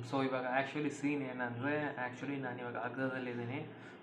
So ಇವಾಗ actually scene ಏನಂದರೆ ನಾನು ಇವಾಗ ಆಗ್ರಾದಲ್ಲಿದ್ದೀನಿ.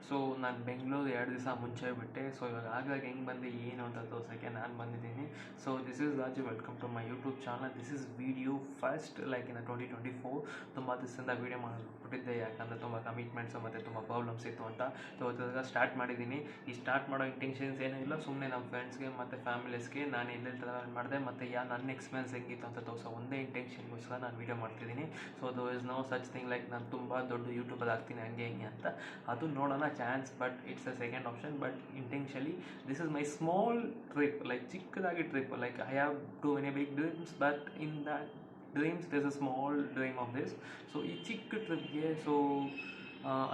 ಸೊ ನಾನು ಬೆಂಗಳೂರು 2 ದಿವಸ ಮುಂಚೆ ಬಿಟ್ಟೆ. ಸೊ ಇವಾಗ ಆಗ್ರಾಗೆ ಹೆಂಗೆ ಬಂದೆ ಏನು ಅಂತ ತೋರ್ಸೋಕ್ಕೆ ನಾನು ಬಂದಿದ್ದೀನಿ. So this is Raju, welcome to my YouTube channel. This is video first like in 2024. ತುಂಬ ದಿವಸದಿಂದ ವೀಡಿಯೋ ಮಾಡಿಬಿಟ್ಟಿದ್ದೆ, ಯಾಕಂದರೆ ತುಂಬ ಕಮಿಟ್ಮೆಂಟ್ಸು ಮತ್ತು ತುಂಬ ಪ್ರಾಬ್ಲಮ್ಸ್ ಇತ್ತು ಅಂತ. ಸೊ ಇವಾಗ ಸ್ಟಾರ್ಟ್ ಮಾಡಿದ್ದೀನಿ. ಈ ಸ್ಟಾರ್ಟ್ ಮಾಡೋ ಇಂಟೆನ್ಷನ್ಸ್ ಏನೂ ಇಲ್ಲ, ಸುಮ್ಮನೆ ನಮ್ಮ ಫ್ರೆಂಡ್ಸ್ಗೆ ಮತ್ತು ಫ್ಯಾಮಿಲೀಸ್ಗೆ ನಾನು ಎಲ್ಲೆಲ್ಲಿ ಟ್ರಾವೆಲ್ ಮಾಡಿದೆ ಮತ್ತು ನನ್ನ ಎಕ್ಸ್ಪೀರಿಯನ್ಸ್ ಹೆಂಗಿತ್ತು ಅಂತ ತೋರಿಸೋ ಒಂದೇ ಇಂಟೆನ್ಷನ್ಗೋಸ್ಕರ ನಾನು ವೀಡಿಯೋ ಮಾಡ್ತಿದ್ದೀನಿ. So though is no such thing like ನಾನು ತುಂಬ ದೊಡ್ಡ ಯೂಟ್ಯೂಬರ್ ಆಗ್ತೀನಿ ಹಂಗೆ ಹಿಂಗೆ ಅಂತ. ಅದು ನೋಡೋಣ chance, but it's a second option. But intentionally this is my small trip, like ಚಿಕ್ಕದಾಗಿ trip. Like I have to many big dreams, but in that dreams there's a small dream of this. So ಈ ಚಿಕ್ಕ ಟ್ರಿಪ್ಗೆ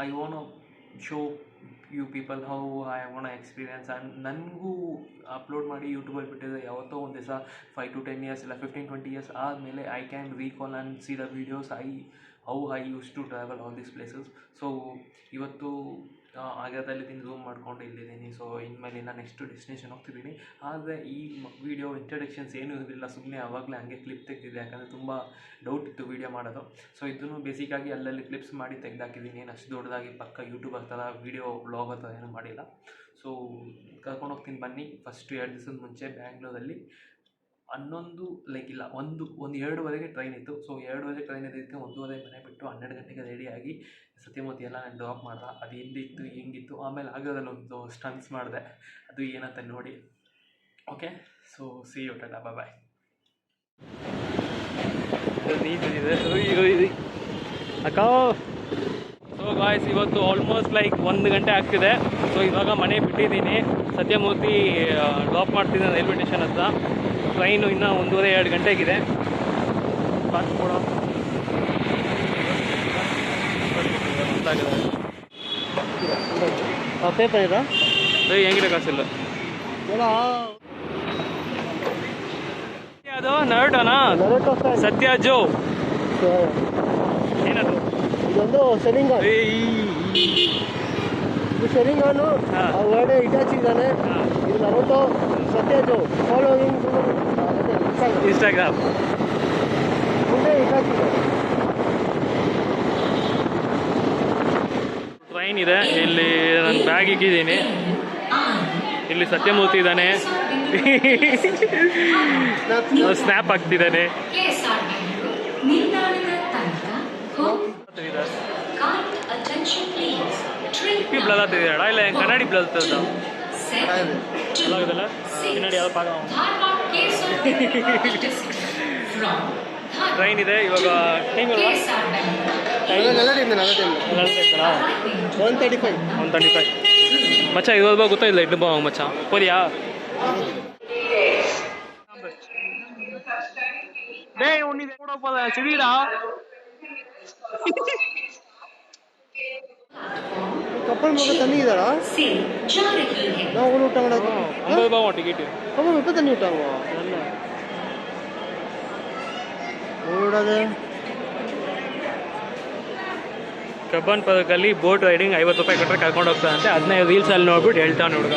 I want show you people how I want experience. And ನನಗೂ upload ಮಾಡಿ ಯೂಟ್ಯೂಬಲ್ಲಿ ಬಿಟ್ಟಿದ್ರೆ ಯಾವತ್ತೋ ಒಂದು ದಿವಸ 5 to 10 years ಇಲ್ಲ 15-20 years ಆದಮೇಲೆ I can recall and see the videos how I use to travel all these places. So ಇವತ್ತು ಆಗ್ರಾದಲ್ಲಿದ್ದೀನಿ, ಝೂಮ್ ಮಾಡ್ಕೊಂಡು ಇಲ್ಲಿದ್ದೀನಿ. ಸೊ ಇನ್ಮೇಲೆ ನಾನು ನೆಕ್ಸ್ಟ್ ಡೆಸ್ಟಿನೇಷನ್ ಹೋಗ್ತಿದ್ದೀನಿ. ಆದರೆ ಈ ವೀಡಿಯೋ ಇಂಟ್ರಡಕ್ಷನ್ಸ್ ಏನೂ ಇರಲಿಲ್ಲ, ಸುಮ್ಮನೆ ಆವಾಗಲೇ ಹಂಗೆ ಕ್ಲಿಪ್ ತೆಗೆದಿದೆ, ಯಾಕಂದರೆ ತುಂಬ ಡೌಟ್ ಇತ್ತು ವೀಡಿಯೋ ಮಾಡೋದು. ಸೊ ಇದನ್ನು ಬೇಸಿಕ್ಕಾಗಿ ಅಲ್ಲಲ್ಲಿ ಕ್ಲಿಪ್ಸ್ ಮಾಡಿ ತೆಗೆದಾಕಿದ್ದೀನಿ. ಏನು ಅಷ್ಟು ದೊಡ್ಡದಾಗಿ ಪಕ್ಕ ಯೂಟ್ಯೂಬರ್ ಥರ ವೀಡಿಯೋ ವ್ಲಾಗ್ ಥರ ಏನೂ ಮಾಡಿಲ್ಲ. ಸೊ ಕರ್ಕೊಂಡು ಹೋಗ್ತೀನಿ ಬನ್ನಿ. ಫಸ್ಟು 2 ದಿವಸದ ಮುಂಚೆ ಬ್ಯಾಂಗ್ಳೂರಲ್ಲಿ 11 ಲೈಕ್ ಇಲ್ಲ 1-2ವರೆಗೆ ಟ್ರೈನ್ ಇತ್ತು. ಸೊ 2ವರೆಗೆ ಟ್ರೈನ್ ಇದ್ದಕ್ಕೆ 1:30 ಮನೆ ಬಿಟ್ಟು 12 ಗಂಟೆಗೆ ರೆಡಿಯಾಗಿ ಸತ್ಯಮೂರ್ತಿ ಎಲ್ಲ ನಾನು ಡ್ರಾಪ್ ಮಾಡ್ದೆ. ಅದು ಎಲ್ಲಿತ್ತು ಹೆಂಗಿತ್ತು, ಆಮೇಲೆ ಆಗೋದ್ರಲ್ಲಿ ಒಂದು ಸ್ಟನ್ಸ್ ಮಾಡಿದೆ, ಅದು ಏನಂತ ನೋಡಿ. Okay, so see you, tata, bye. ಅಕ್ಕ ಸೊ ಗಾಯ್ಸ್, ಇವತ್ತು ಆಲ್ಮೋಸ್ಟ್ ಲೈಕ್ 1 ಗಂಟೆ ಆಗ್ತಿದೆ. ಸೊ ಇವಾಗ ಮನೆ ಬಿಟ್ಟಿದ್ದೀನಿ, ಸತ್ಯಮೂರ್ತಿ ಡ್ರಾಪ್ ಮಾಡ್ತಿದ್ದೀನಿ ರೈಲ್ವೆ ಸ್ಟೇಷನ್ ಹತ್ರ. ಟ್ರೈನು ಇನ್ನೂ 1:30-2 ಗಂಟೆಗಿದೆ. ಕೂಡ ಪೇಪರ್ ಇದೆ, ಹೆಂಗಿದೆ ಕಾಸಿಲ್ಲ ಅದು ನರಟನಾ ಸತ್ಯ ಜೋ ಏನದು ಇದೊಂದು ಶೆರಿಂಗಾನ್. ಇದು ಶೆರಿಂಗಾನು, ಒಳಗಡೆ ಇಟಾಚಿ ಇದ್ದಾನೆ. ಇದು ನರೋಟೋ, ಸತ್ಯಜೋ ಫಾಲೋವಿಂಗ್ ಇನ್ಸ್ಟಾಗ್ರಾಮ್. ಮುಂದೆ ಇಟಾಚಿ ಟ್ರೈನ್ ಇದೆ. ಇಲ್ಲಿ ನಾನು ಬ್ಯಾಗ್ ಇಕ್ಕಿದ್ದೀನಿ. ಇಲ್ಲಿ ಸತ್ಯಮೂರ್ತಿ ಇದ್ದಾನೆ, ಸ್ನ್ಯಾಪ್ ಆಗ್ತಿದ್ದಾನೆ. ಬ್ಲತ್ತಿದ್ದಾಡ ಇಲ್ಲ ಕನ್ನಡಿ ಬ್ಲತ್ತದ ಅಲ್ಲ ಕನ್ನಡಿ ಯಾವ ಪಾಗ. ಟ್ರೈನ್ ಇದೆ ಇವಾಗ. ಟೈಮ್ ಅಲ್ವಾ? 135 ಮಚ್ಚ. ಇವಾಗ ಗೊತ್ತಾಯಿಲ್ಲ ಇಡ್ಡು ಬಾ ಮಚ್ಚ ಪೋರಿಯಾ ಡೇ ಉಣ್ಣಿದೆ ಕೂಡಪ್ಪ ಸಿಡೀರಾ ಕಪ್ಪಲ್ ಮಗ ತನ್ನಿ ಇದ್ದಾರಾ? ನಾವು ಊಟ ಮಾಡೋದು 50 ಬಾವ ಟಿಕೆಟ್ ಕಪ್ಪಲ್ ತನ್ನಿ ಊಟ ಓಡೋದೆ. ಕಬ್ಬನ್ ಪದಕಲ್ಲಿ ಬೋಟ್ ರೈಡಿಂಗ್ 50 ರೂಪಾಯಿ ಕೊಟ್ಟರೆ ಕರ್ಕೊಂಡು ಹೋಗ್ತಾರಂತೆ. ಅದನ್ನೇ ರೀಲ್ಸಲ್ಲಿ ನೋಡ್ಬಿಟ್ಟು ಹೇಳ್ತಾನೆ ಹುಡುಗ.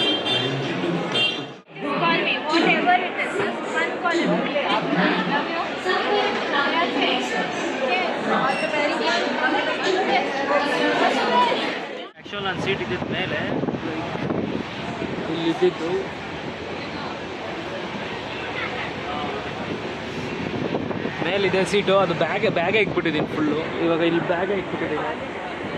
ಆ್ಯಕ್ಚುಲ್ ನಾನು ಸೀಟ್ ಇದ್ದಿದ್ದ ಮೇಲೆ ಇಲ್ಲಿದ್ದು ಮೇಲಿದೆ ಸೀಟು. ಅದು ಬ್ಯಾಗೇ ಇಟ್ಬಿಟ್ಟಿದ್ದೀನಿ ಫುಲ್ಲು. ಇವಾಗ ಇಲ್ಲಿ ಬ್ಯಾಗೇ ಇಟ್ಬಿಟ್ಟಿದ್ದೀನಿ.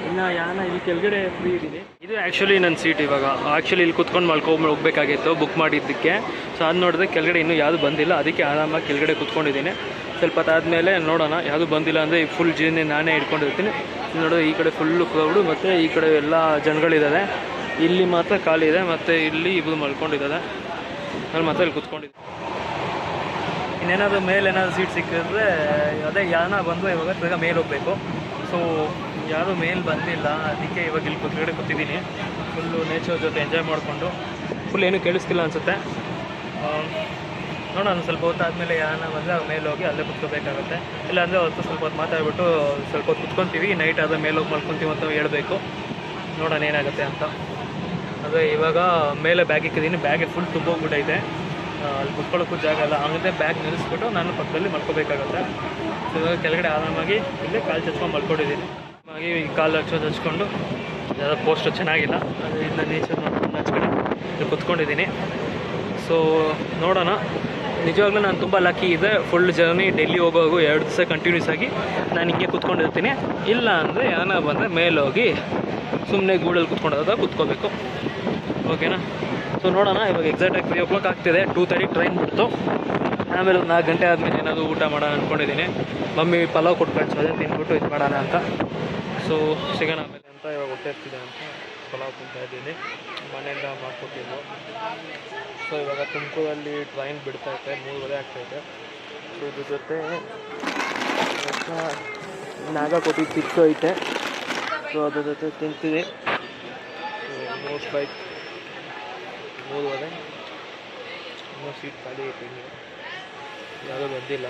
ಇನ್ನು ಯಾನ ಇಲ್ಲಿ ಕೆಳಗಡೆ ಫ್ರೀ ಇದ್ದೀನಿ. ಇದು ಆ್ಯಕ್ಚುಲಿ ನನ್ನ ಸೀಟ್. ಇವಾಗ ಆ್ಯಕ್ಚುಲಿ ಇಲ್ಲಿ ಕುತ್ಕೊಂಡು ಹೋಗ್ಬೇಕಾಗಿತ್ತು ಬುಕ್ ಮಾಡಿದ್ದಕ್ಕೆ. ಸೊ ಅದು ನೋಡಿದ್ರೆ ಕೆಳಗಡೆ ಇನ್ನೂ ಯಾವುದು ಬಂದಿಲ್ಲ, ಅದಕ್ಕೆ ಆರಾಮಾಗಿ ಕೆಳಗಡೆ ಕುತ್ಕೊಂಡಿದ್ದೀನಿ. ಸ್ವಲ್ಪ ಹೊತ್ತಾದಮೇಲೆ ನೋಡೋಣ. ಯಾವುದು ಬಂದಿಲ್ಲ ಅಂದರೆ ಫುಲ್ ಜೀರ್ನಿ ನಾನೇ ಇಟ್ಕೊಂಡಿರ್ತೀನಿ. ನೋಡಿದ್ರೆ ಈ ಕಡೆ ಫುಲ್ಲು ಕ್ರೌಡು ಮತ್ತು ಈ ಕಡೆ ಎಲ್ಲ ಜನಗಳಿದ್ದಾರೆ. ಇಲ್ಲಿ ಮಾತ್ರ ಖಾಲಿ ಇದೆ ಮತ್ತು ಇಲ್ಲಿ ಇಬ್ಬರು ಮಲ್ಕೊಂಡಿದ್ದಾರೆ. ಅಲ್ಲಿ ಮಾತ್ರ ಇಲ್ಲಿ ಕುತ್ಕೊಂಡಿದ್ದೆ. ಇನ್ನೇನಾದರೂ ಮೇಲೆ ಏನಾದರೂ ಸೀಟ್ ಸಿಕ್ಕಿದ್ರೆ ಅದೇ ಯಾನ ಬಂದು ಇವಾಗ ಬೇಗ ಮೇಲೆ ಹೋಗಬೇಕು. ಸೊ ಯಾರೂ ಮೇಲೆ ಬಂದಿಲ್ಲ, ಅದಕ್ಕೆ ಇವಾಗ ಇಲ್ಲಿ ಕೆಳಗಡೆ ಕೂತಿದ್ದೀನಿ. ಫುಲ್ಲು ನೇಚರ್ ಜೊತೆ ಎಂಜಾಯ್ ಮಾಡಿಕೊಂಡು. ಫುಲ್ ಏನೂ ಕೇಳಿಸ್ತಿಲ್ಲ ಅನಿಸುತ್ತೆ. ನೋಡೋಣ, ಸ್ವಲ್ಪ ಹೊತ್ತಾದಮೇಲೆ ಯಾನ ಬಂದರೆ ಮೇಲೆ ಹೋಗಿ ಅಲ್ಲೇ ಕುತ್ಕೋಬೇಕಾಗುತ್ತೆ. ಇಲ್ಲಾಂದರೆ ಅವತ್ತು ಸ್ವಲ್ಪ ಹೊತ್ತು ಮಾತಾಡ್ಬಿಟ್ಟು ಸ್ವಲ್ಪ ಹೊತ್ತು ಕುತ್ಕೊತೀವಿ. ನೈಟ್ ಆದರೆ ಮೇಲೆ ಹೋಗಿ ಮಲ್ಕೊತೀವಿ ಅಂತ ಹೇಳಬೇಕು. ನೋಡೋಣ ಏನಾಗುತ್ತೆ ಅಂತ. ಅದೇ ಇವಾಗ ಮೇಲೆ ಬ್ಯಾಗ್ ಇಕ್ಕಿದ್ದೀನಿ. ಬ್ಯಾಗೆ ಫುಲ್ ತುಂಬೋಗ್ಬಿಟ್ಟೈತೆ. ಅಲ್ಲಿ ಕುತ್ಕೊಳ್ಳೋಕ್ಕೂ ಜಾಗ ಇಲ್ಲ, ಹಂಗಂತೆ ಬ್ಯಾಗ್ ನಿಲ್ಲಿಸ್ಬಿಟ್ಟು ನಾನು ಪಕ್ಕದಲ್ಲಿ ಮಲ್ಕೋಬೇಕಾಗುತ್ತೆ. ಸೊ ಇವಾಗ ಕೆಳಗಡೆ ಆರಾಮಾಗಿ ಇಲ್ಲೇ ಕಾಲು ಚಚ್ಕೊಂಡು ಮಲ್ಕೊಂಡಿದ್ದೀನಿ. ಹಾಗೆ ಈ ಕಾಲು ಹಚ್ಕೊಂಡು ಯಾವುದೋ ಪೋಸ್ಟ್ ಚೆನ್ನಾಗಿಲ್ಲ, ಅದು ಇಲ್ಲ ನೇಚರ್ ನೋಡ್ಕೊಂಡು ಹಚ್ಕಡೆ ಇಲ್ಲಿ ಕುತ್ಕೊಂಡಿದ್ದೀನಿ. ಸೊ ನೋಡೋಣ. ನಿಜವಾಗ್ಲೂ ನಾನು ತುಂಬ ಲಕ್ಕಿ ಇದೆ. ಫುಲ್ ಜರ್ನಿ ಡೆಲ್ಲಿ ಹೋಗೋವಾಗ 2 ದಿವಸ ಕಂಟಿನ್ಯೂಸ್ ಆಗಿ ನಾನು ಹಿಂಗೆ ಕುತ್ಕೊಂಡಿರ್ತೀನಿ. ಇಲ್ಲ ಅಂದರೆ ಯಾನ ಬಂದರೆ ಮೇಲೋಗಿ ಸುಮ್ಮನೆ ಗೂಡಲ್ಲಿ ಕುತ್ಕೊಂಡೋದಾಗ ಕುತ್ಕೋಬೇಕು. ಓಕೆನಾ? ಸೊ ನೋಡೋಣ. ಇವಾಗ ಎಕ್ಸಾಕ್ಟಾಗಿ 3 o'clock ಆಗ್ತಿದೆ. 2:30 ಟ್ರೈನ್ ಬಿಡ್ತು. ಆಮೇಲೆ ಒಂದು 4 ಗಂಟೆ ಆದಮೇಲೆ ಏನಾದರೂ ಊಟ ಮಾಡೋಣ ಅಂದ್ಕೊಂಡಿದ್ದೀನಿ. ಮಮ್ಮಿ ಪಲಾವ್ ಕೊಟ್ಕೊಂಡು ಅದೇ ತಿಂದ್ಬಿಟ್ಟು ಇದು ಮಾಡೋಣ ಅಂತ. ಸೊ ಸಿಗೋಣ ಆಮೇಲೆ ಅಂತ. ಇವಾಗ ಹೊಟ್ಟೆ ಇರ್ತಿದೆ ಅಂತ ಪಲಾವ್ ತಿಂತಾಯಿದ್ದೀನಿ. ಮನೆಯಿಂದ ಮಾಡ್ಕೊಟ್ಟಿದ್ದು. ಸೊ ಇವಾಗ ತುಮಕೂರಲ್ಲಿ ಟ್ರೈನ್ ಬಿಡ್ತೈತೆ, 3:30 ಆಗ್ತೈತೆ. ಸೊ ಇದ್ರ ಜೊತೆ ನಾಗಕೋಟಿ ಚಿಕ್ಕು ಐತೆ. ಸೊ ಅದ್ರ ಜೊತೆ ತಿಂತೀನಿ. So most like 3:30. ಇನ್ನೂ ಸೀಟ್ ಖಾಲಿ ಐತೆ. ಹಿಂಗೆ ಯಾವುದೂ ಬಂದಿಲ್ಲ.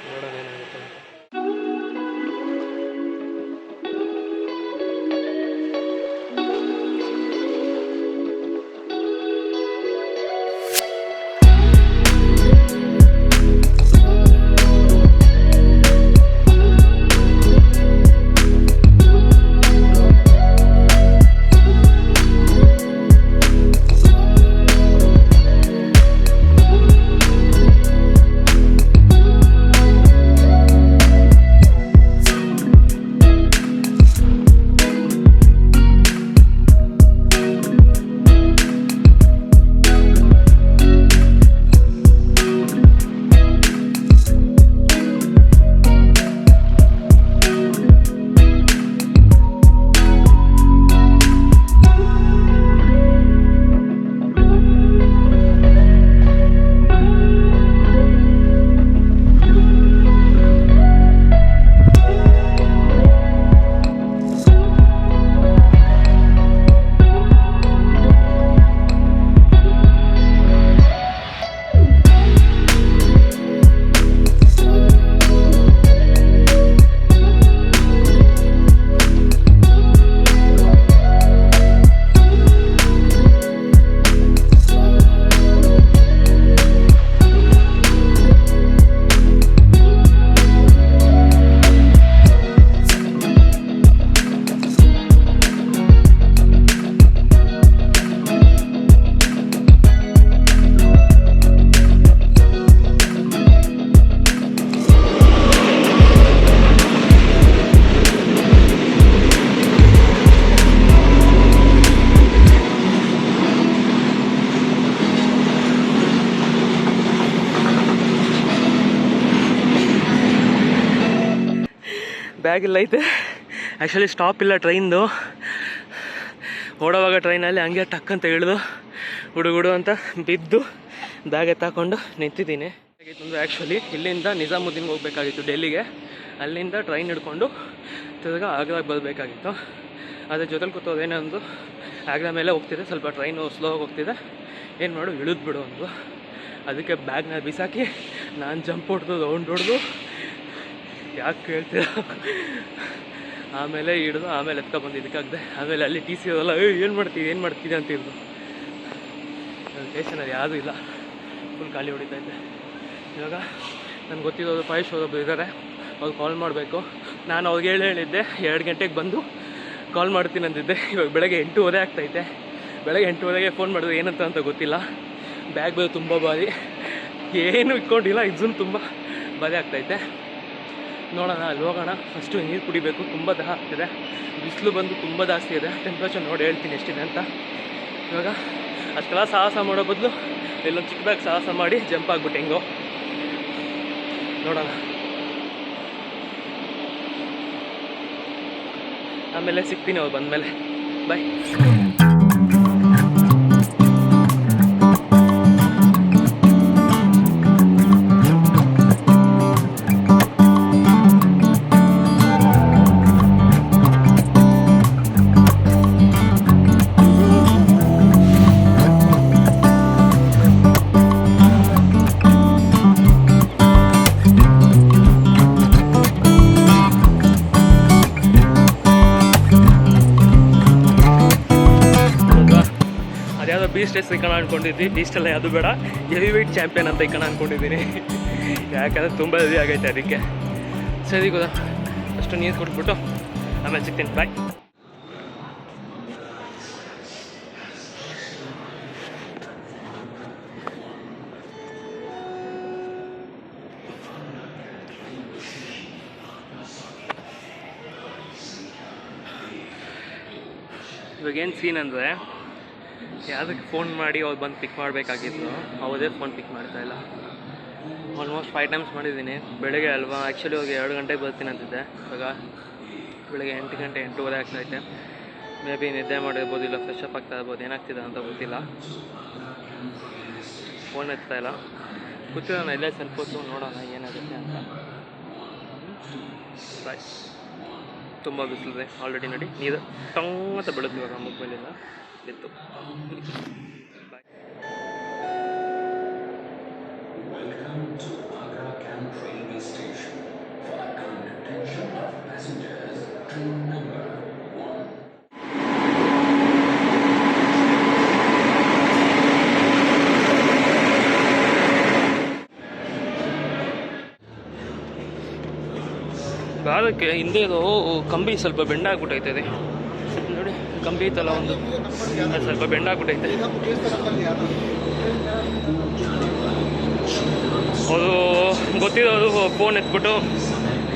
ನೋಡೋಣ ಏನಾಗುತ್ತೆ ಅಂತ. ಬ್ಯಾಗ್ ಇಲ್ಲ ಐತೆ. ಆ್ಯಕ್ಚುಲಿ ಸ್ಟಾಪ್ ಇಲ್ಲ ಟ್ರೈನ್ದು. ಓಡೋವಾಗ ಟ್ರೈನಲ್ಲಿ ಹಂಗೆ ಟಕ್ ಅಂತ ಇಳಿದು ಹುಡುಗುಡು ಅಂತ ಬಿದ್ದು ಬ್ಯಾಗ್ ಎತ್ತಾಕೊಂಡು ನಿಂತಿದ್ದೀನಿ. ಹೇಗಿತ್ತು ಆ್ಯಕ್ಚುಲಿ ಇಲ್ಲಿಂದ ನಿಜಾಮುದ್ದೀನ್ಗೆ ಹೋಗಬೇಕಾಗಿತ್ತು ಡೆಲ್ಲಿಗೆ. ಅಲ್ಲಿಂದ ಟ್ರೈನ್ ಹಿಡ್ಕೊಂಡು ತಿರ್ಗಾ ಆಗ್ರಾಗೆ ಬರಬೇಕಾಗಿತ್ತು. ಅದ್ರ ಜೊತೆಲಿ ಕೂತೋದೇನೊಂದು ಆಗ್ರಾ ಮೇಲೆ ಹೋಗ್ತಿದೆ, ಸ್ವಲ್ಪ ಟ್ರೈನು ಸ್ಲೋ ಆಗಿ ಹೋಗ್ತಿದೆ. ಏನು ಮಾಡು ಇಳಿದ್ಬಿಡು ಒಂದು. ಅದಕ್ಕೆ ಬ್ಯಾಗ್ನ ಬಿಸಾಕಿ ನಾನು ಜಂಪ್ ಹೊಡೆದು ರೌಂಡ್ ಹೊಡೆದು ಯಾಕೆ ಕೇಳ್ತೀರ, ಆಮೇಲೆ ಹಿಡಿದು ಆಮೇಲೆ ಎತ್ಕೊಬಂದು ಇದಕ್ಕಾಗದೆ. ಆಮೇಲೆ ಅಲ್ಲಿ ಟಿ ಸಿ ಅವಲ್ಲ ಏನು ಮಾಡ್ತೀವಿ ಅಂತಿದ್ರು. ನನ್ನ ಸ್ಟೇಷನಲ್ಲಿ ಯಾವುದೂ ಇಲ್ಲ, ಫುಲ್ ಖಾಲಿ ಹೊಡಿತಾ ಇದ್ದೆ. ಇವಾಗ ನನಗೆ ಗೊತ್ತಿರೋದು ಫೈವ್ ಒಬ್ಬರು ಇದ್ದಾರೆ, ಅವ್ರು ಕಾಲ್ ಮಾಡಬೇಕು. ನಾನು ಅವ್ರಿಗೆ ಹೇಳಿದ್ದೆ 2 ಗಂಟೆಗೆ ಬಂದು ಕಾಲ್ ಮಾಡ್ತೀನಿ ಅಂದಿದ್ದೆ. ಇವಾಗ ಬೆಳಗ್ಗೆ 8:30 ಆಗ್ತೈತೆ. ಬೆಳಗ್ಗೆ 8:30ಗೆ ಫೋನ್ ಮಾಡಿದ್ರೆ ಏನಂತ ಅಂತ ಗೊತ್ತಿಲ್ಲ. ಬ್ಯಾಗ್ ಬೇರೆ ತುಂಬ ಭಾರಿ, ಏನು ಇಟ್ಕೊಂಡಿಲ್ಲ. ಎಕ್ಸಾಮ್ ತುಂಬ ಭಾರಿ ಆಗ್ತೈತೆ. ನೋಡೋಣ, ಅಲ್ಲಿ ಹೋಗೋಣ. ಫಸ್ಟು ನೀರು ಕುಡಿಬೇಕು, ತುಂಬ ದಾಹ ಆಗ್ತಿದೆ. ಬಿಸಿಲು ಬಂದು ತುಂಬ ಜಾಸ್ತಿ ಇದೆ. ಟೆಂಪ್ರೇಚರ್ ನೋಡಿ ಹೇಳ್ತೀನಿ ಎಷ್ಟಿದೆ ಅಂತ. ಇವಾಗ ಅಷ್ಟೆಲ್ಲ ಸಾಹಸ ಮಾಡೋ ಬದಲು ಎಲ್ಲೊಂದು ಚಿಕ್ಕದಾಗಿ ಸಾಹಸ ಮಾಡಿ ಜಂಪ್ ಆಗ್ಬಿಟ್ಟು ಹೆಂಗೋ ನೋಡೋಣ. ಆಮೇಲೆ ಸಿಗ್ತೀನಿ ಅವ್ರು ಬಂದಮೇಲೆ. ಬಾಯ್. ಬೀಸ್ಟ್ ಸಿಗೋಣ ಅಂದ್ಕೊಂಡಿದ್ವಿ. ಬೀಸ್ಟೆಲ್ಲ ಯಾವುದು ಬೇಡ, ಹೆವಿ ವೆಯ್ಟ್ ಚಾಂಪಿಯನ್ ಅಂತ ಇಕ್ಕೋಣ ಅಂದ್ಕೊಂಡಿದ್ದೀನಿ. ಯಾಕಂದರೆ ತುಂಬ ಹೆವಿ ಆಗೈತೆ ಅದಕ್ಕೆ. ಸರಿ ಗೊತ್ತಾ, ಅಷ್ಟು ನೀರು ಕೊಟ್ಬಿಟ್ಟು ಆಮೇಲೆ ಸಿಗ್ತೀನಿ. ಬಾಯ್. ಇವಾಗೇನು ಸೀನ್ ಅಂದರೆ, ಯಾವುದಕ್ಕೆ ಫೋನ್ ಮಾಡಿ ಅವ್ರು ಬಂದು ಪಿಕ್ ಮಾಡಬೇಕಾಗಿತ್ತು, ಅವರೇ ಫೋನ್ ಪಿಕ್ ಮಾಡ್ತಾಯಿಲ್ಲ. ಆಲ್ಮೋಸ್ಟ್ 5 ಟೈಮ್ಸ್ ಮಾಡಿದ್ದೀನಿ. ಬೆಳಗ್ಗೆ ಅಲ್ವಾ, ಆ್ಯಕ್ಚುಲಿ ಹೋಗಿ 2 ಗಂಟೆಗೆ ಬರ್ತೀನಿ ಅಂತಿದ್ದೆ. ಇವಾಗ ಬೆಳಗ್ಗೆ 8 ಗಂಟೆ 8:30 ಆಗ್ತಾಯಿದೆ. ಮೇ ಬಿ ನಿದ್ದೆ ಮಾಡಿರ್ಬೋದು, ಇಲ್ಲ ಫ್ರೆಶ್ ಅಪ್ ಆಗ್ತಾ ಇರ್ಬೋದು, ಏನಾಗ್ತಿದೆ ಅಂತ ಗೊತ್ತಿಲ್ಲ. ಫೋನ್ ಎತ್ತಾಯಿಲ್ಲ. ಕೂತಿರೋಣ ಇಲ್ಲೇ ಸ್ವಲ್ಪ ಹೊತ್ತು, ನೋಡೋಣ ಏನಾಗುತ್ತೆ ಅಂತ. ಬಾಯ್. ತುಂಬ ಬಿಸಿಲಿದೆ ಆಲ್ರೆಡಿ. ನೋಡಿ ನೀರು ಟಂಗ್ ಅಂತ ಬೀಳುತ್ತೆ ಇವಾಗ ಮೊಬೈಲಿಂದ ಬಿತ್ತು. ಬಾಯ್. ಭಾರತಕ್ಕೆ ಹಿಂದೆ ಇದು ಕಂಬಿ ಸ್ವಲ್ಪ ಬೆಂಡಾಗ್ಬಿಟ್ಟೈತೆ. ನೋಡಿ ಕಂಬಿ ಇತ್ತಲ್ಲ ಒಂದು, ಸ್ವಲ್ಪ ಬೆಂಡಾಗ್ಬಿಟ್ಟೈತೆ. ಅದು ಗೊತ್ತಿರೋದು ಫೋನ್ ಎತ್ಬಿಟ್ಟು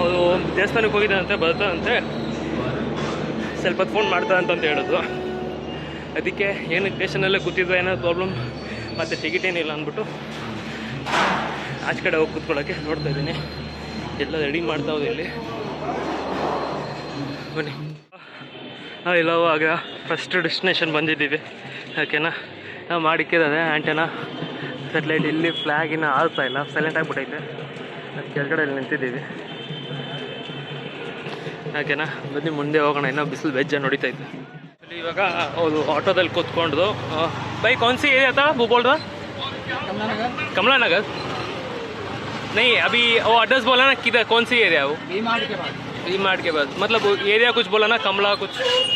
ಅದು ದೇವಸ್ಥಾನಕ್ಕೆ ಹೋಗಿದ್ದಾನಂತೆ, ಬರ್ತಾನಂತೆ, ಸ್ವಲ್ಪ ಫೋನ್ ಮಾಡ್ತಾರಂತ ಹೇಳಿದ್ರು. ಅದಕ್ಕೆ ಏನು ಸ್ಟೇಷನಲ್ಲೇ ಕೂತಿದ್ರೆ ಏನಾದ್ರು ಪ್ರಾಬ್ಲಮ್, ಮತ್ತು ಟಿಕೆಟ್ ಏನಿಲ್ಲ ಅಂದ್ಬಿಟ್ಟು ಆಚೆ ಕಡೆ ಹೋಗಿ ಕೂತ್ಕೊಳ್ಳೋಕ್ಕೆ ನೋಡ್ತಾ ಇದ್ದೀನಿ. ಎಲ್ಲ ರೆಡಿ ಮಾಡ್ತಾವ್ದು ಇಲ್ಲಿ. ಬನ್ನಿ. ಇಲ್ಲವಾಗ ಫಸ್ಟ್ ಡೆಸ್ಟಿನೇಷನ್ ಬಂದಿದ್ದೀವಿ. ಯಾಕೆನಾ ನಾವು ಮಾಡಿಕ್ಕಿರೋದೆ ಆ್ಯಂಟೆನಾ ಸೆಟ್ಲೈಟ್. ಇಲ್ಲಿ ಫ್ಲ್ಯಾಗಿನ ಆಳ್ತಾ ಇಲ್ಲ, ಸೈಲೆಂಟ್ ಆಗಿಬಿಟ್ಟೈತೆ. ಅದು ಕೆಳಗಡೆ ಇಲ್ಲಿ ನಿಂತಿದ್ದೀವಿ. ಯಾಕೆನಾ ಬನ್ನಿ ಮುಂದೆ ಹೋಗೋಣ. ಇನ್ನೂ ಬಿಸಿಲು ವೆಜ್ಜ ನೋಡಿತೈತೆ. ಇಲ್ಲಿ ಇವಾಗ ಅವರು ಆಟೋದಲ್ಲಿ ಕೂತ್ಕೊಂಡು ಬೈ ಕೌನ್ಸಿ ಏರಿಯಾ था वो बोल रहा? कमला नगर नहीं, अभी वो एड्रेस बोला ना, किधर कौन सी एरिया है वो? वी मार्ट के पास. मतलब एरिया कुछ बोला ना, कमला कुछ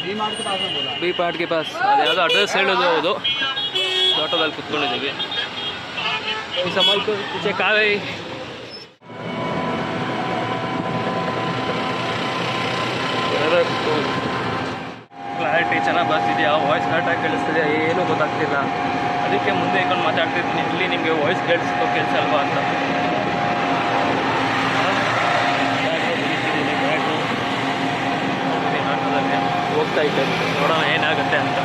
वी मार्ट के पास में बोला. वी मार्ट के पास ಅದು ಯಾವುದೋ ಅಡ್ರೆಸ್ ಹೇಳೋದು. ಹೌದು, ಆಟೋದಲ್ಲಿ ಕುತ್ಕೊಂಡಿದ್ದೀವಿ. ಈ ಸಮಯಕ್ಕೆ ಪೀಚೆ ಕಾವೇ ಕ್ಲಾರಿಟಿ ಚೆನ್ನಾಗಿ ಬರ್ತಿದೆಯಾ, ವಾಯ್ಸ್ ಕರೆಕ್ಟಾಗಿ ಕೇಳಿಸ್ತಿದೆಯಾ, ಏನೂ ಗೊತ್ತಾಗ್ತಿಲ್ಲ. ಅದಕ್ಕೆ ಮುಂದೆ ಇಟ್ಕೊಂಡು ಮಾತಾಡ್ತಿದ್ದೀನಿ. ಇಲ್ಲಿ ನಿಮಗೆ ವಾಯ್ಸ್ ಕೇಳಿಸಲ್ವಾ ಅಂತ. ಹೋಗ್ತಾ ಇದ್ದೆ, ನೋಡೋಣ ಏನಾಗುತ್ತೆ ಅಂತ.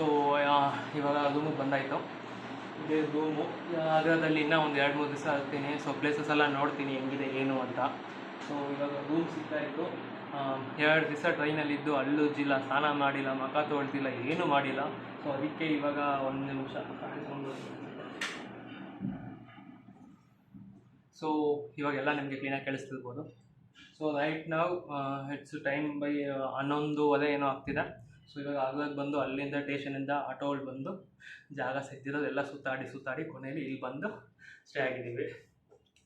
ಸೊ ಇವಾಗ ರೂಮಿಗೆ ಬಂದಾಯಿತು. ಇದೇ ರೂಮು. ಆಗ್ರಾದಲ್ಲಿ ಇನ್ನೂ ಒಂದು 2-3 ದಿವಸ ಆಗ್ತೀನಿ. ಸೊ ಪ್ಲೇಸಸ್ ಎಲ್ಲ ನೋಡ್ತೀನಿ ಹೆಂಗಿದೆ ಏನು ಅಂತ. ಸೊ ಇವಾಗ ರೂಮ್ ಸಿಗ್ತಾಯಿತ್ತು. 2 ದಿವಸ ಟ್ರೈನಲ್ಲಿದ್ದು ಅಲ್ಲೂ ಜಿಲ್ಲ, ಸ್ನಾನ ಮಾಡಿಲ್ಲ, ಮುಖ ತೊಳ್ತಿಲ್ಲ, ಏನೂ ಮಾಡಿಲ್ಲ. ಸೊ ಅದಕ್ಕೆ ಇವಾಗ 1 ನಿಮಿಷ. ಸೊ ಇವಾಗೆಲ್ಲ ನಿಮಗೆ ಕ್ಲೀನಾಗಿ ಕೇಳಿಸ್ತಿರ್ಬೋದು. ಸೊ ರೈಟ್ ನಾವು ಇಟ್ಸ್ ಟೈಮ್ ಬೈ 11:15 ಏನೋ ಆಗ್ತಿದೆ. ಸೊ ಇವಾಗ ಆಗ್ಲಾಗ ಬಂದು ಅಲ್ಲಿಂದ ಸ್ಟೇಷನಿಂದ ಆಟೋಗಳು ಬಂದು ಜಾಗ ಸಿಗ್ತಿರೋದೆಲ್ಲ ಸುತ್ತಾಡಿ ಕೊನೆಯಲ್ಲಿ ಇಲ್ಲಿ ಬಂದು ಸ್ಟೇ ಆಗಿದ್ದೀವಿ.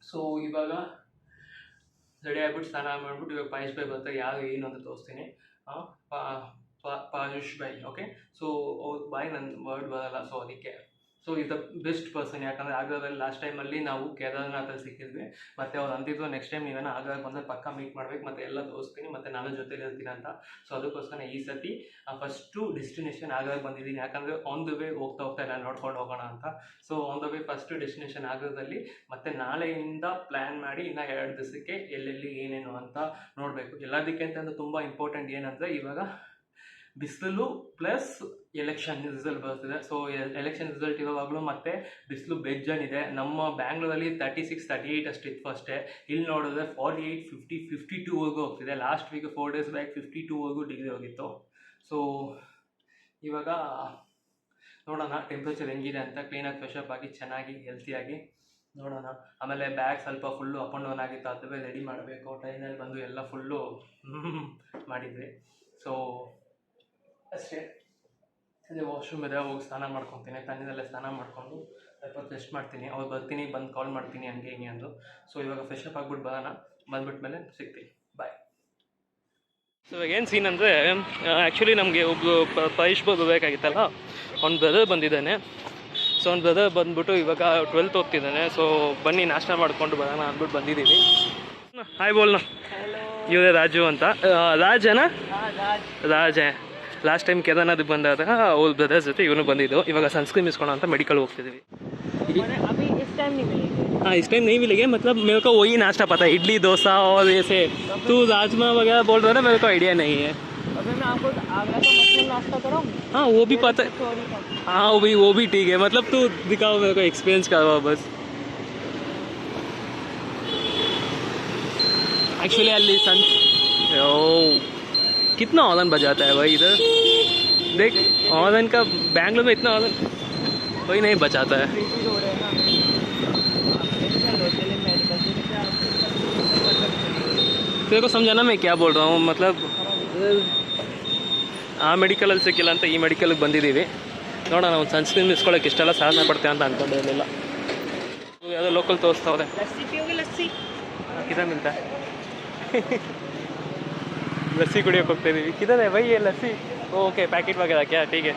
ಸೊ ಇವಾಗ ರೆಡಿ ಆಗ್ಬಿಟ್ಟು ಸ್ನಾನ ಮಾಡಿಬಿಟ್ಟು ಇವಾಗ ಪಾಯುಷ್ ಬೈ ಬರ್ತಾರೆ. ಯಾರು ಏನು ಅಂತ ತೋರಿಸ್ತೀನಿ. ಪಾಯುಷ್ ಬೈ, ಓಕೆ. ಸೊ ಅವ್ರ ಬಾಯ್ ನನ್ನ ವರ್ಡ್ ಬರೋಲ್ಲ. ಸೊ ಅದಕ್ಕೆ so is the best person. ಯಾಕಂದರೆ ಆಗ್ರಾದಲ್ಲಿ ಲಾಸ್ಟ್ ಟೈಮಲ್ಲಿ ನಾವು ಕೇದಾರ್ನಾಥಲ್ಲಿ ಸಿಕ್ಕಿದ್ವಿ. ಮತ್ತು ಅವ್ರು ಅಂತಿದ್ರು ನೆಕ್ಸ್ಟ್ ಟೈಮ್ ನೀವೇನೋ ಆಗ್ರಾಗ ಬಂದರೆ ಪಕ್ಕ ಮೀಟ್ ಮಾಡ್ಬೇಕು, ಮತ್ತು ಎಲ್ಲ ತೋರಿಸ್ತೀನಿ, ಮತ್ತು ನಾನು ಜೊತೆಲಿ ಇರ್ತೀನಿ ಅಂತ. ಸೊ ಅದಕ್ಕೋಸ್ಕರ ಈ ಸತಿ ಫಸ್ಟು ಡೆಸ್ಟಿನೇಷನ್ ಆಗ್ರಾಗ ಬಂದಿದ್ದೀನಿ. ಯಾಕಂದರೆ ಆನ್ ದ ವೇ ಹೋಗ್ತಾ ಎಲ್ಲ ನೋಡ್ಕೊಂಡು ಹೋಗೋಣ ಅಂತ. So on the way first destination ಆಗ್ರಾದಲ್ಲಿ. ಮತ್ತು ನಾಳೆಯಿಂದ ಪ್ಲ್ಯಾನ್ ಮಾಡಿ ಇನ್ನು 2 ದಿವಸಕ್ಕೆ ಎಲ್ಲೆಲ್ಲಿ ಏನೇನು ಅಂತ ನೋಡಬೇಕು. ಎಲ್ಲದಕ್ಕಿಂತ ತುಂಬ ಇಂಪಾರ್ಟೆಂಟ್ ಏನಂದರೆ ಇವಾಗ ಬಿಸಿಲು ಪ್ಲಸ್ ಎಲೆಕ್ಷನ್ ರಿಸಲ್ಟ್ ಬರ್ತಿದೆ. ಸೊ ಎಲೆಕ್ಷನ್ ರಿಸಲ್ಟ್ ಇರೋವಾಗಲೂ ಮತ್ತೆ ಬಿಸಿಲು ಬೆಜ್ಜನಿದೆ. ನಮ್ಮ ಬ್ಯಾಂಗ್ಳೂರಲ್ಲಿ 36-38 ಅಷ್ಟಿತ್ತು ಫಸ್ಟೇ. ಇಲ್ಲಿ ನೋಡಿದ್ರೆ 48-50-52ವರೆಗೂ ಹೋಗ್ತಿದೆ. ಲಾಸ್ಟ್ ವೀಕ್ 4 days ಬ್ಯಾಕ್ 52ವರೆಗೂ ಡಿಗ್ರಿ ಹೋಗಿತ್ತು. ಸೊ ಇವಾಗ ನೋಡೋಣ ಟೆಂಪ್ರೇಚರ್ ಹೆಂಗಿದೆ ಅಂತ. ಕ್ಲೀನಾಗಿ ಫ್ರೆಶಪ್ ಆಗಿ ಚೆನ್ನಾಗಿ ಹೆಲ್ತಿಯಾಗಿ ನೋಡೋಣ. ಆಮೇಲೆ ಬ್ಯಾಗ್ ಸ್ವಲ್ಪ ಫುಲ್ಲು ಅಪ್ ಆ್ಯಂಡ್ ಡೌನ್ ಆಗಿತ್ತು, ಅದುವೇ ರೆಡಿ ಮಾಡಬೇಕು. ಟ್ರೈನಲ್ಲಿ ಬಂದು ಎಲ್ಲ ಫುಲ್ಲು ಮಾಡಿದ್ವಿ. ಸೊ ಅಷ್ಟೇ. ಅದೇ ವಾಶ್ರೂಮ್ ಇದೆ, ಹೋಗಿ ಸ್ನಾನ ಮಾಡ್ಕೊತೀನಿ. ತಣ್ಣದಲ್ಲೇ ಸ್ನಾನ ಮಾಡಿಕೊಂಡು ಸ್ವಲ್ಪ ರೆಸ್ಟ್ ಮಾಡ್ತೀನಿ. ಅವ್ರು ಬರ್ತೀನಿ, ಬಂದು ಕಾಲ್ ಮಾಡ್ತೀನಿ ಹಂಗೆ ಹಿಂಗೆ ಅಂದು. ಸೊ ಇವಾಗ ಫ್ರೆಶಪ್ ಆಗಿಬಿಟ್ಟು ಬರೋಣ. ಬಂದ್ಬಿಟ್ಮೇಲೆ ಸಿಗ್ತೀನಿ. ಬಾಯ್. ಸೊ ಇವಾಗ ಏನು ಸೀನ್ ಅಂದರೆ, ಆ್ಯಕ್ಚುಲಿ ನಮಗೆ ಒಬ್ಬರು ಪರೀಶ್ ಬೇಕಾಗಿತ್ತಲ್ಲ, ಅವ್ನ ಬ್ರದರ್ ಬಂದಿದ್ದಾನೆ. ಸೊ ಅವ್ನ ಬ್ರದರ್ ಬಂದ್ಬಿಟ್ಟು ಇವಾಗ 12th ಓದ್ತಿದ್ದಾನೆ. ಸೊ ಬನ್ನಿ ನಾಷ್ಟ ಮಾಡಿಕೊಂಡು ಬರೋಣ ಅಂದ್ಬಿಟ್ಟು ಬಂದಿದ್ದೀವಿ. ಹಾಯ್ ಬೋಲ್ನ. ಇವರೇ ರಾಜು ಅಂತ. ರಾಜನ ರಾಜ ಲಾಸ್ಟ್ ಟೈಮ್ ಕೇದಾರ್ನಾಥ್ಗೆ ಬಂದಾಗ ಅವ್ರ ಬ್ರದರ್ಸ್ ಜೊತೆ ಇವನು ಬಂದಿದ್ದು. ಇವಾಗ ಸನ್ಸ್ಕ್ರೀನ್ ಇಸ್ಕೊಳೋ ಅಂತ ಮೆಡಿಕಲ್ ಹೋಗ್ತಿದ್ದೀವಿ. हाँ इस टाइम नहीं मिलेंगे, मतलब मेरे को वही नाश्ता पता है, इडली डोसा और ऐसे। तू राजमा वगैरह बोल रहा है ना, मेरे को आइडिया नहीं है। अभी मैं आपको आगरा का मशरूम नाश्ता कराऊं? हाँ वो भी पता है। हाँ वो भी ठीक है, मतलब तू दिखाओ मेरे को, एक्सपीरियंस करवाओ बस। एक्चुअली अली सन ओ कितना हॉर्न बजाता है भाई इधर। देख हॉर्न का बैंगलोर में इतना हॉर्न कोई नहीं बचाता है। तेरे को समझाना मैं क्या बोल रहा हूँ, मतलब ಆ ಮೆಡಿಕಲಲ್ಲಿ ಸಿಕ್ಕಿಲ್ಲ ಅಂತ ಈ ಮೆಡಿಕಲ್ಗೆ ಬಂದಿದ್ದೀವಿ. ನೋಡೋಣ, ಒಂದು ಸನ್ಸ್ಕ್ರೀನ್ ಇಸ್ಕೊಳ್ಳೋಕೆ ಇಷ್ಟೆಲ್ಲ ಸಾಹಸ ಪಡ್ತೇವೆ ಅಂತ ಅಂದ್ಕೊಂಡೇ ಇರಲಿಲ್ಲ. ಯಾವುದೋ ಲೋಕಲ್ ತೋರಿಸ್ತಾವ್ರೆ. ಕಿಧರ್ ಮಿಲ್ತಾ ಲಸ್ಸಿ ಕುಡಿಯೋಕೆ ಹೋಗ್ತಾ ಇದ್ದೀವಿ. ಕಿಧರ್ ಬೈ ಲಸ್ಸಿ? ಓಕೆ ಪ್ಯಾಕೆಟ್ ವಗೇರಾ ಕ್ಯಾ? ठीक है,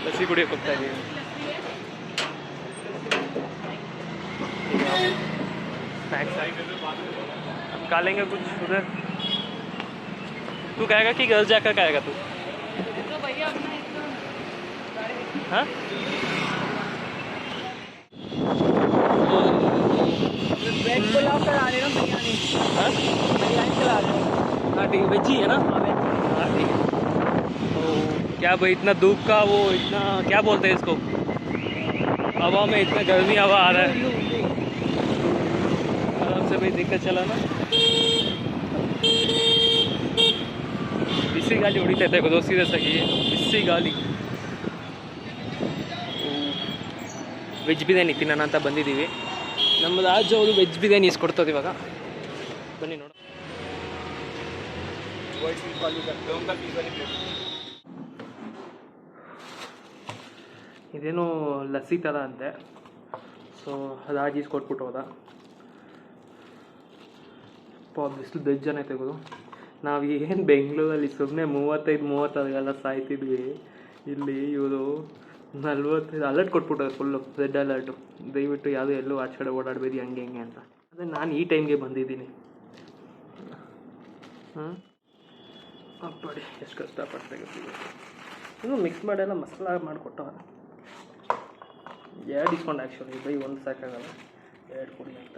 ಲಸ್ಸಿ ಕುಡಿಯೋಕೆ ಹೋಗ್ತಾ ಇದ್ದೀವಿ. स्नैक्स हम खा लेंगे कुछ उधर. तू कहेगा कि घर जाकर खाएगा तू? तो भैया अपना हाँ वेज पुलाव करा लेना, बिरयानी. हाँ बिरयानी करा लेना. हाँ ठीक है, वेज ही है ना? हाँ ठीक है. तो क्या भाई इतना धूप का वो इतना क्या बोलते हैं इसको, हवा में इतना गर्मी हवा आ रहा है. आराम से भाई देखकर चला ना. ಬಿಸಿ ಗಾಳಿ ಹೊಡಿತೈತೆ ಗೊತ್ತು, ಸೀರಿಯಸ್ ಆಗಿ ಬಿಸಿ ಗಾಳಿ. ವೆಜ್ ಬಿರಿಯಾನಿ ತಿನ್ನೋಣ ಅಂತ ಬಂದಿದ್ದೀವಿ. ನಮ್ಮ ರಾಜು ಅವರು ವೆಜ್ ಬಿರಿಯಾನಿ ಇಸ್ಕೊಡ್ತದೆ ಇವಾಗ. ಬನ್ನಿ ನೋಡ. ಇದೇನು ಲಸ್ಸಿ ಥರ ಅಂತೆ. ಸೊ ರಾಜ್ ಇಸ್ಕೊಟ್ಬಿಟ್ಟು ಹೋದ. ಬಿಸಿಲು ಬೆಜ್ಜನ ತೆಗೆದು ನಾವು ಏನು ಬೆಂಗಳೂರಲ್ಲಿ ಸುಮ್ಮನೆ 35-36 ಸಾಯ್ತಿದ್ವಿ. ಇಲ್ಲಿ ಇವರು 45 ಅಲರ್ಟ್ ಕೊಟ್ಬಿಟ್ಟರು, ಫುಲ್ಲು ರೆಡ್ ಅಲರ್ಟು. ದಯವಿಟ್ಟು ಯಾವುದೂ ಎಲ್ಲೂ ಆಚೆ ಕಡೆ ಓಡಾಡಬೇಡಿ ಹಂಗೆ ಹಿಂಗೆ ಅಂತ. ಅದೇ ನಾನು ಈ ಟೈಮ್ಗೆ ಬಂದಿದ್ದೀನಿ. ಅಪ್ಪಡಿ ಎಷ್ಟು ಕಷ್ಟಪಡ್ತಾಗ ಇನ್ನೂ ಮಿಕ್ಸ್ ಮಾಡೆಲ್ಲ ಮಸಾಲ ಮಾಡಿಕೊಟ್ಟವ. ಎರಡು ಇಸ್ಕೊಂಡು ಆ್ಯಕ್ಚುಲಿ ಬೈ ಒಂದು ಸಾಕಾಗಲ್ಲ, ಎರಡು ಕೊಡಿ ಅಂತ.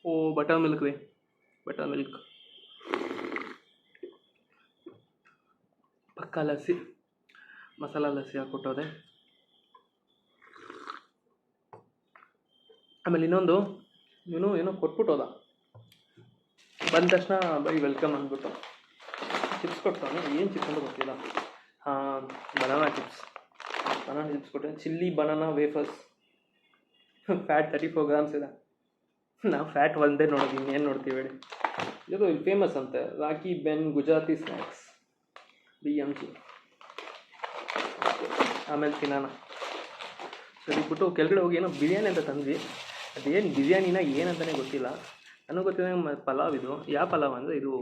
ओ बटर मिल्क वे, बटर मिल्क ಪಕ್ಕ ಲಸ್ಸಿ, ಮಸಾಲ ಲಸ್ಸಿ ಹಾಕ್ಕೊಟ್ಟೋದೆ. ಆಮೇಲೆ ಇನ್ನೊಂದು ಇವನು ಏನೋ ಕೊಟ್ಬಿಟ್ಟೋದ. ಬಂದ ತಕ್ಷಣ ಬೈ ವೆಲ್ಕಮ್ ಅಂದ್ಬಿಟ್ಟು ಚಿಪ್ಸ್ ಕೊಡ್ತಾನೆ. ಏನು ಚಿಪ್ಸ್ ಅಂತ ಗೊತ್ತಿಲ್ಲ. ಹಾಂ ಬನಾನಾ ಚಿಪ್ಸ್ ಕೊಟ್ಟೆ. Chilli banana wafers. Fat 34 grams ಇದೆ. ನಾವು ಫ್ಯಾಟ್ ಒಂದೇ ನೋಡೋದು, ಇನ್ನೇನು ನೋಡ್ತೀವಿ ಹೇಳಿ. ಇದು ಇಲ್ಲಿ ಫೇಮಸ್ ಅಂತೆ, ರಾಕಿ ಬೆನ್ ಗುಜರಾತಿ ಸ್ನ್ಯಾಕ್ಸ್ BMG. ಆಮೇಲೆ ತಿನ್ನೋಣ ಸರಿ ಬಿಟ್ಟು ಕೆಳಗಡೆ ಹೋಗಿ ಏನೋ ಬಿರಿಯಾನಿ ಅಂತ ತಂದ್ವಿ. ಅದೇನು ಬಿರಿಯಾನಿನ ಏನಂತಲೇ ಗೊತ್ತಿಲ್ಲ. ನನಗೆ ಗೊತ್ತಿದ್ದಂಗೆ ಪಲಾವ್ ಇದು. ಯಾವ ಪಲಾವ್ ಅಂದರೆ ಇದು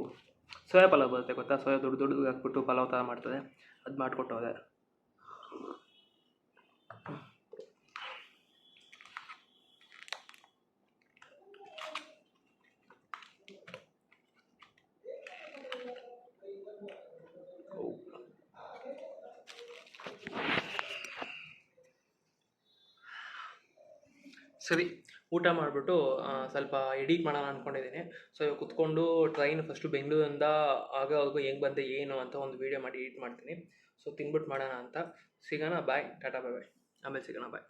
ಸೋಯಾ ಪಲಾವ್ ಬರುತ್ತೆ ಗೊತ್ತಾ, ಸೋಯಾ ದೊಡ್ಡ ಹಾಕ್ಬಿಟ್ಟು ಪಲಾವ್ ಥರ ಮಾಡ್ತದೆ, ಅದು ಮಾಡಿಕೊಟ್ಟವ್ರೆ. ಸರಿ, ಊಟ ಮಾಡಿಬಿಟ್ಟು ಸ್ವಲ್ಪ ಎಡಿಟ್ ಮಾಡೋಣ ಅಂದ್ಕೊಂಡಿದ್ದೀನಿ. ಸೊ ಇವಾಗ ಕುತ್ಕೊಂಡು ಟ್ರೈನ್ ಫಸ್ಟು ಬೆಂಗಳೂರಿಂದ ಆಗೋವರೆಗೂ ಹೆಂಗೆ ಬಂದೆ ಏನು ಅಂತ ಒಂದು ವೀಡಿಯೋ ಮಾಡಿ ಎಡಿಟ್ ಮಾಡ್ತೀನಿ. ಸೊ ತಿನ್ಬಿಟ್ಟು ಮಾಡೋಣ ಅಂತ. ಸಿಗೋಣ, ಬಾಯ್, ಟಾಟಾ, ಬಾಯ್ ಬಾಯ್, ಆಮೇಲೆ ಸಿಗೋಣ, ಬಾಯ್.